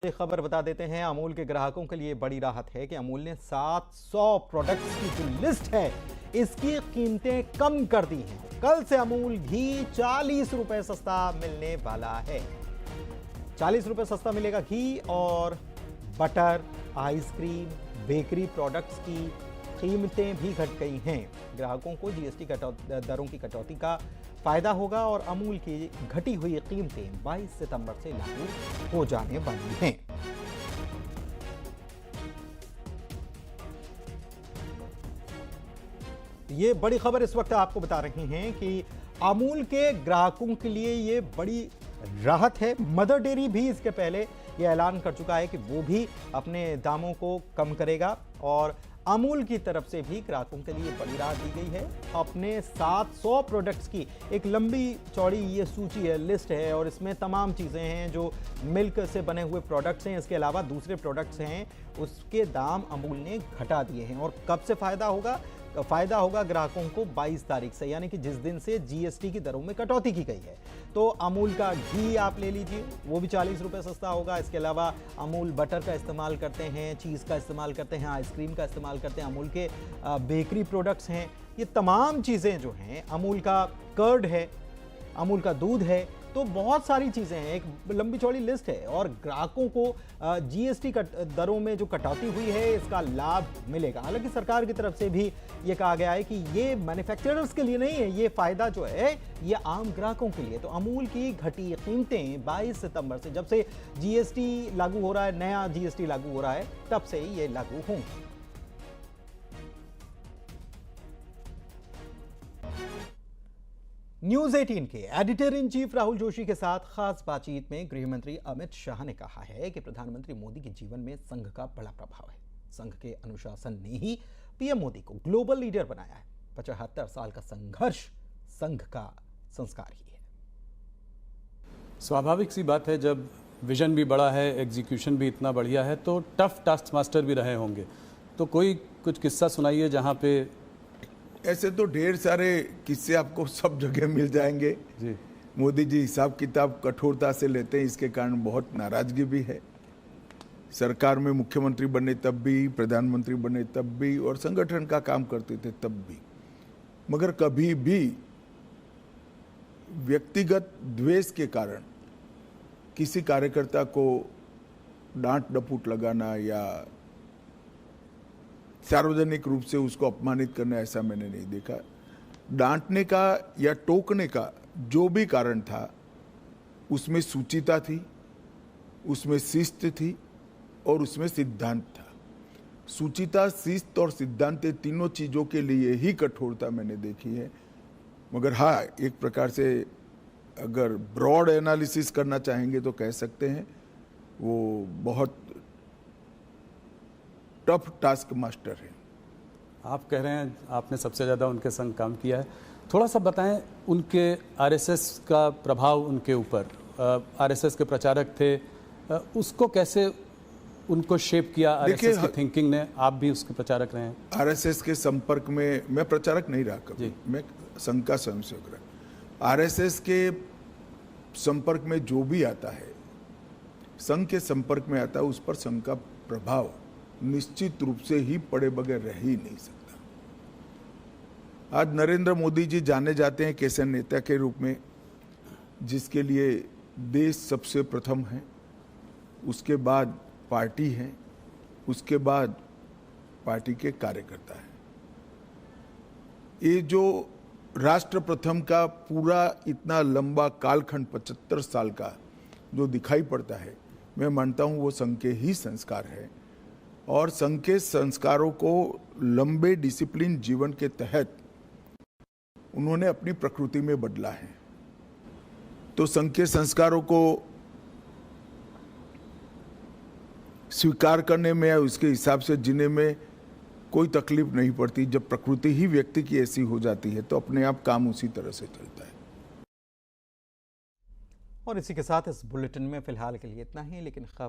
एक खबर बता देते हैं, अमूल के ग्राहकों के लिए बड़ी राहत है कि अमूल ने 700 प्रोडक्ट्स की जो लिस्ट है इसकी कीमतें कम कर दी हैं। कल से अमूल घी 40 रुपए सस्ता मिलने वाला है। 40 रुपए सस्ता मिलेगा घी, और बटर, आइसक्रीम, बेकरी प्रोडक्ट्स की कीमतें भी घट गई हैं। ग्राहकों को जीएसटी दरों की कटौती का फायदा होगा और अमूल की घटी हुई कीमतें 22 सितंबर से लागू हो जाने वाली हैं। ये बड़ी खबर इस वक्त आपको बता रहे हैं कि अमूल के ग्राहकों के लिए ये बड़ी राहत है। मदर डेयरी भी इसके पहले ये ऐलान कर चुका है कि वो भी अपने दामों को कम करेगा, और अमूल की तरफ से भी ग्राहकों के लिए बड़ी राहत दी गई है। अपने 700 प्रोडक्ट्स की एक लंबी चौड़ी ये सूची है, लिस्ट है, और इसमें तमाम चीज़ें हैं जो मिल्क से बने हुए प्रोडक्ट्स हैं। इसके अलावा दूसरे प्रोडक्ट्स हैं, उसके दाम अमूल ने घटा दिए हैं। और कब से फ़ायदा होगा? फ़ायदा होगा ग्राहकों को 22 तारीख से, यानी कि जिस दिन से जीएसटी की दरों में कटौती की गई है। तो अमूल का घी आप ले लीजिए, वो भी 40 रुपये सस्ता होगा। इसके अलावा अमूल बटर का इस्तेमाल करते हैं, चीज़ का इस्तेमाल करते हैं, आइसक्रीम का इस्तेमाल करते हैं, अमूल के बेकरी प्रोडक्ट्स हैं, ये तमाम चीज़ें जो हैं, अमूल का कर्ड है, अमूल का दूध है, तो बहुत सारी चीज़ें हैं, एक लंबी चौड़ी लिस्ट है। और ग्राहकों को जीएसटी दरों में जो कटौती हुई है इसका लाभ मिलेगा। हालांकि सरकार की तरफ से भी ये कहा गया है कि ये मैन्युफैक्चरर्स के लिए नहीं है, ये फ़ायदा जो है ये आम ग्राहकों के लिए। तो अमूल की घटी कीमतें 22 सितंबर से, जब से जीएसटी लागू हो रहा है, नया जीएसटी लागू हो रहा है, तब से ही ये लागू होंगी। न्यूज 18 के editor in chief Rahul Joshi के साथ खास बातचीत में गृह मंत्री अमित शाह ने कहा है कि प्रधानमंत्री मोदी के जीवन में संघ का बड़ा प्रभाव है। संघ के अनुशासन ने ही पीएम मोदी को ग्लोबल लीडर बनाया है। 75 साल का संघर्ष संघ का संस्कार ही है। स्वाभाविक सी बात है, जब विजन भी बड़ा है, एग्जीक्यूशन भी इतना बढ़िया है, तो टफ टास्क मास्टर भी रहे होंगे। तो कोई कुछ किस्सा सुनाइए जहां पे। ऐसे तो ढेर सारे किस्से आपको सब जगह मिल जाएंगे जी। मोदी जी हिसाब किताब कठोरता से लेते हैं, इसके कारण बहुत नाराजगी भी है। सरकार में मुख्यमंत्री बने तब भी, प्रधानमंत्री बने तब भी, और संगठन का काम करते थे तब भी। मगर कभी भी व्यक्तिगत द्वेष के कारण किसी कार्यकर्ता को डांट डपूट लगाना या सार्वजनिक रूप से उसको अपमानित करना, ऐसा मैंने नहीं देखा। डांटने का या टोकने का जो भी कारण था उसमें सूचिता थी, उसमें शिस्त थी और उसमें सिद्धांत था। सूचिता, शिस्त और सिद्धांत, तीनों चीज़ों के लिए ही कठोरता मैंने देखी है। मगर हाँ, एक प्रकार से अगर ब्रॉड एनालिसिस करना चाहेंगे तो कह सकते हैं वो बहुत टफ टास्क मास्टर है। आप कह रहे हैं आपने सबसे ज़्यादा उनके संग काम किया है, थोड़ा सा बताएं उनके आरएसएस का प्रभाव उनके ऊपर। आरएसएस के प्रचारक थे, उसको कैसे उनको शेप किया आरएसएस की थिंकिंग ने? आप भी उसके प्रचारक रहे हैं। आरएसएस के संपर्क में मैं प्रचारक नहीं रहा कभी, मैं संघ का स्वयंसेवक रहा। आरएसएस के संपर्क में जो भी आता है, संघ के संपर्क में आता है, उस पर संघ का प्रभाव निश्चित रूप से ही पड़े बगैर रह ही नहीं सकता। आज नरेंद्र मोदी जी जाने जाते हैं कैसे नेता के रूप में जिसके लिए देश सबसे प्रथम है, उसके बाद पार्टी है, उसके बाद पार्टी के कार्यकर्ता है। ये जो राष्ट्र प्रथम का पूरा इतना लंबा कालखंड 75 साल का जो दिखाई पड़ता है, मैं मानता हूँ वो संघ के ही संस्कार है। और संघ के संस्कारों को लंबे डिसिप्लिन जीवन के तहत उन्होंने अपनी प्रकृति में बदला है। तो संघ के संस्कारों को स्वीकार करने में या उसके हिसाब से जीने में कोई तकलीफ नहीं पड़ती। जब प्रकृति ही व्यक्ति की ऐसी हो जाती है तो अपने आप काम उसी तरह से चलता है। और इसी के साथ इस बुलेटिन में फिलहाल के लिए इतना ही, लेकिन खबर